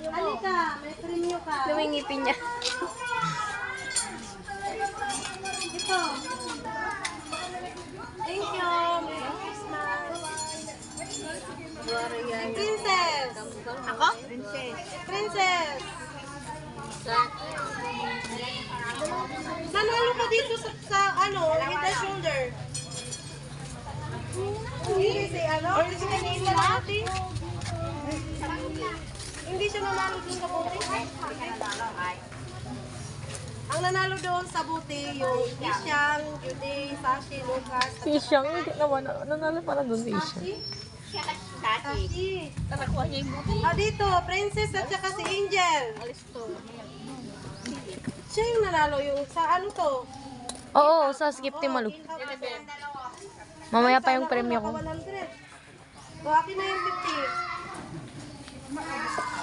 Halika, may premyo ka. Lumingipin niya. Ito. Thank you. Merry Christmas. Princess. Ako? Princess. Nanalo ka dito sa ano, hit the shoulder. Hindi si ano? Hindi natin. Hindi siya nanalo dun sa buti. Ang nanalo doon sa buti, yung Isyang, Judy, Sashi, Lucas, Si Isyang, hindi naman. Nanalo pala doon si Isyang. Sashi. Nakakuha niya yung buti. Ah, dito, Princess at saka si Angel. Alis to. Siya yung nanalo yung sa ano to? Oo, sa Skip Team Malu. Mamaya pa yung premyo ko. 100. So, akin na yung 50.